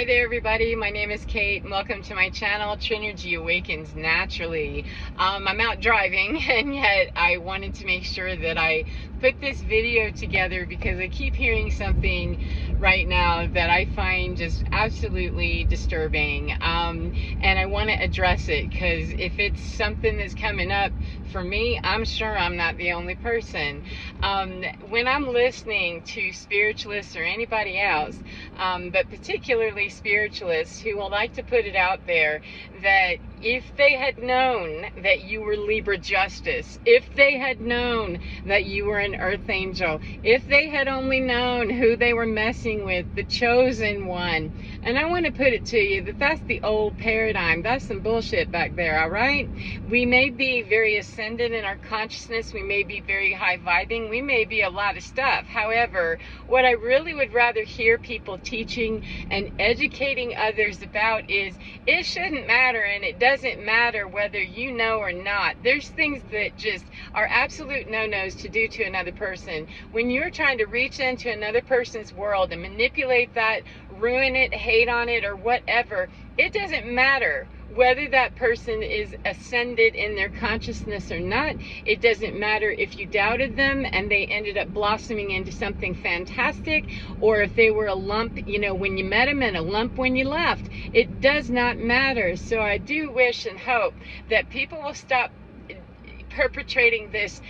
Hi there everybody, my name is Kate and welcome to my channel, Trinergy Awakens Naturally. I'm out driving and yet I wanted to make sure that I put this video together because I keep hearing something right now that I find just absolutely disturbing, and I want to address it because if it's something that's coming up for me, I'm sure I'm not the only person. When I'm listening to spiritualists or anybody else, but particularly spiritualists who will like to put it out there that if they had known that you were Libra Justice, if they had known that you were an Earth Angel, if they had only known who they were messing with, the chosen one. And I want to put it to you that that's the old paradigm. That's some bullshit back there, all right? We may be very ascendant in our consciousness. We may be very high vibing. We may be a lot of stuff. However, what I really would rather hear people teaching and educating others about is it shouldn't matter, and it doesn't matter whether you know or not. There's things that just are absolute no-nos to do to another person. When you're trying to reach into another person's world and manipulate that, ruin it, hate on it, or whatever, it doesn't matter whether that person is ascended in their consciousness or not. It doesn't matter if you doubted them and they ended up blossoming into something fantastic, or if they were a lump, you know, when you met them and a lump when you left. It does not matter. So I do wish and hope that people will stop perpetrating this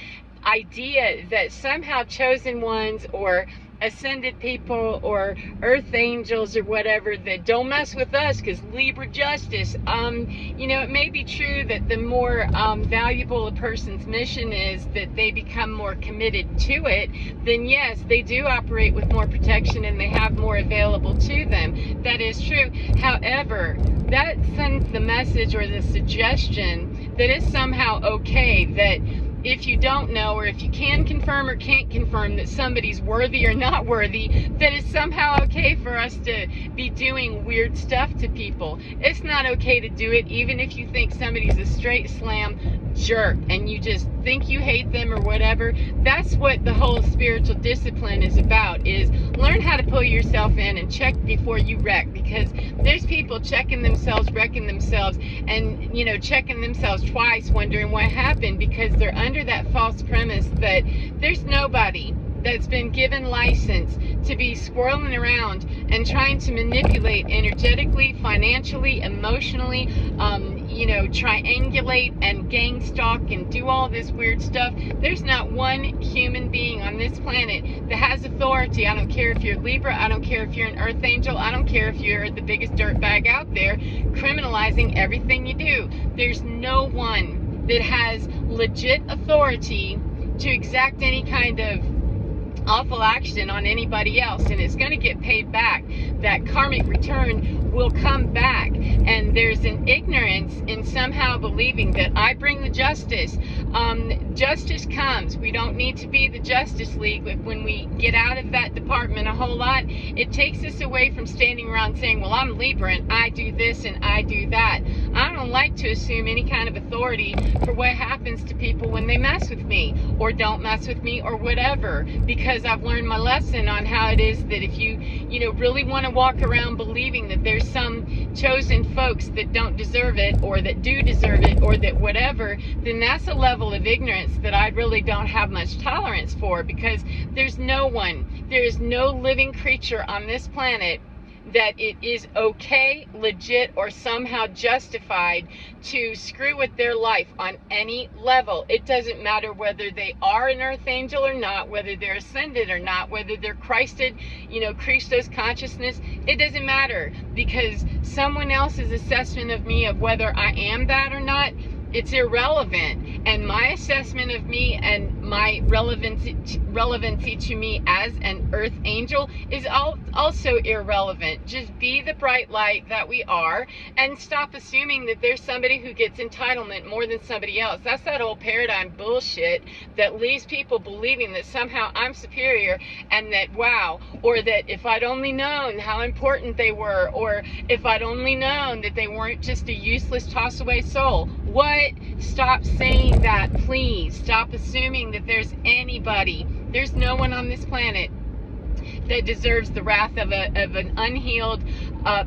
idea that somehow chosen ones or ascended people or earth angels or whatever, that don't mess with us because Libra Justice. You know, it may be true that the more valuable a person's mission is, that they become more committed to it, then yes, they do operate with more protection and they have more available to them. That is true. However, that sends the message or the suggestion that it's somehow okay that if you don't know, or if you can confirm or can't confirm that somebody's worthy or not worthy, that it's somehow okay for us to be doing weird stuff to people. It's not okay to do it even if you think somebody's a straight slam jerk and you just think you hate them or whatever. That's what the whole spiritual discipline is about, is learn how to pull yourself in and check before you wreck, because there's people checking themselves, wrecking themselves, and, you know, checking themselves twice, wondering what happened, because they're under that false premise that there's nobody that's been given license to be squirreling around and trying to manipulate energetically, financially, emotionally, you know, triangulate and gang stalk and do all this weird stuff. There's not one human being on this planet that has authority. I don't care if you're Libra, I don't care if you're an Earth Angel, I don't care if you're the biggest dirtbag out there criminalizing everything you do. There's no one that has legit authority to exact any kind of awful action on anybody else, and it's going to get paid back. That karmic return will come back, and there's an ignorance in somehow believing that I bring the justice. Justice comes. We don't need to be the Justice League. When we get out of that department a whole lot, it takes us away from standing around saying, well, I'm Libra and I do this and I do that. I don't like to assume any kind of authority for what happens to people when they mess with me or don't mess with me or whatever, because I've learned my lesson on how it is that if you know, really want to walk around believing that there's some chosen folks that don't deserve it, or that do deserve it, or that whatever, then that's a level of ignorance that I really don't have much tolerance for, because there's no one, there is no living creature on this planet that it is okay, legit, or somehow justified to screw with their life on any level. It doesn't matter whether they are an Earth Angel or not, whether they're ascended or not, whether they're Christed, you know, Christos consciousness. It doesn't matter, because someone else's assessment of me, of whether I am that or not, it's irrelevant. And my assessment of me and my relevancy to me as an Earth Angel is also irrelevant. Just be the bright light that we are, and stop assuming that there's somebody who gets entitlement more than somebody else. That's that old paradigm bullshit that leaves people believing that somehow I'm superior, and that, wow, or that if I'd only known how important they were, or if I'd only known that they weren't just a useless toss away soul. What? Stop saying that, please. Stop assuming that there's anybody. There's no one on this planet that deserves the wrath of an unhealed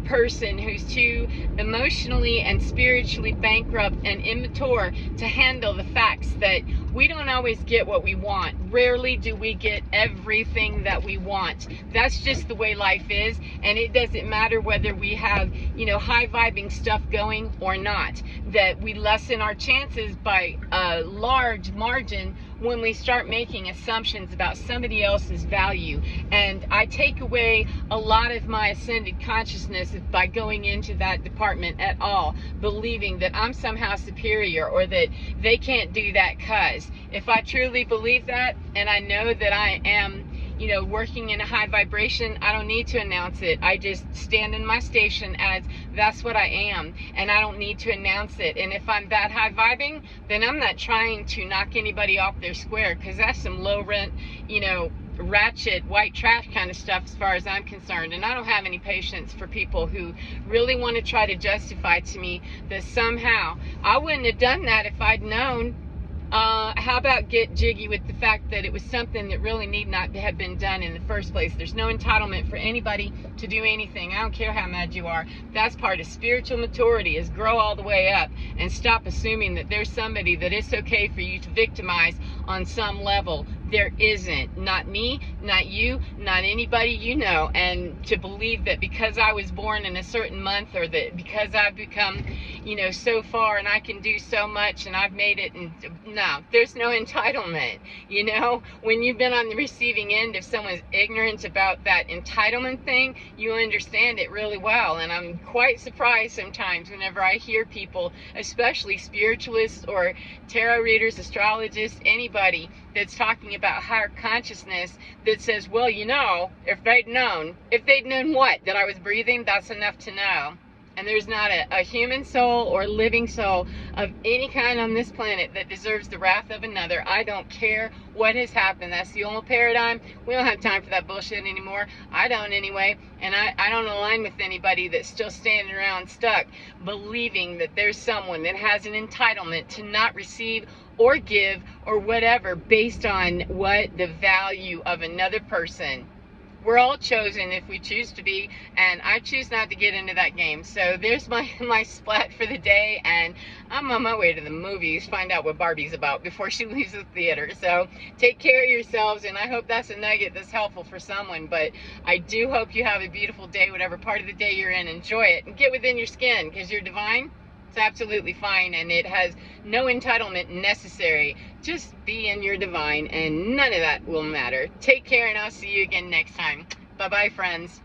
person who's too emotionally and spiritually bankrupt and immature to handle the facts that we don't always get what we want. Rarely do we get everything that we want. That's just the way life is, and it doesn't matter whether we have, you know, high vibing stuff going or not. That we lessen our chances by a large margin when we start making assumptions about somebody else's value. And I take away a lot of my ascended consciousness by going into that department at all, believing that I'm somehow superior or that they can't do that. Cause if I truly believe that, and I know that I am, you know, working in a high vibration, I don't need to announce it. I just stand in my station as that's what I am, and I don't need to announce it. And if I'm that high vibing, then I'm not trying to knock anybody off their square, because that's some low rent, you know, ratchet white trash kind of stuff as far as I'm concerned. And I don't have any patience for people who really want to try to justify to me that somehow I wouldn't have done that if I'd known. How about get jiggy with the fact that it was something that really need not have been done in the first place? There's no entitlement for anybody to do anything. I don't care how mad you are. That's part of spiritual maturity, is grow all the way up and stop assuming that there's somebody that it's okay for you to victimize on some level. There isn't. Not me, not you, not anybody you know. And to believe that because I was born in a certain month, or that because I've become, you know, so far and I can do so much and I've made it, and no, there's no entitlement. You know, when you've been on the receiving end of someone's ignorance about that entitlement thing, you understand it really well. And I'm quite surprised sometimes whenever I hear people, especially spiritualists or tarot readers, astrologists, anybody that's talking about higher consciousness, that says, well, you know, if they'd known what? That I was breathing, that's enough to know. And there's not a human soul or living soul of any kind on this planet that deserves the wrath of another. I don't care what has happened. That's the old paradigm. We don't have time for that bullshit anymore. I don't anyway. And I don't align with anybody that's still standing around stuck, believing that there's someone that has an entitlement to not receive or give or whatever based on what the value of another person. We're all chosen if we choose to be, and I choose not to get into that game. So there's my splat for the day, and I'm on my way to the movies, find out what Barbie's about before she leaves the theater. So take care of yourselves, and I hope that's a nugget that's helpful for someone. But I do hope you have a beautiful day, whatever part of the day you're in. Enjoy it, and get within your skin, because you're divine. It's absolutely fine, and it has no entitlement necessary. Just be in your divine, and none of that will matter. Take care, and I'll see you again next time. Bye-bye, friends.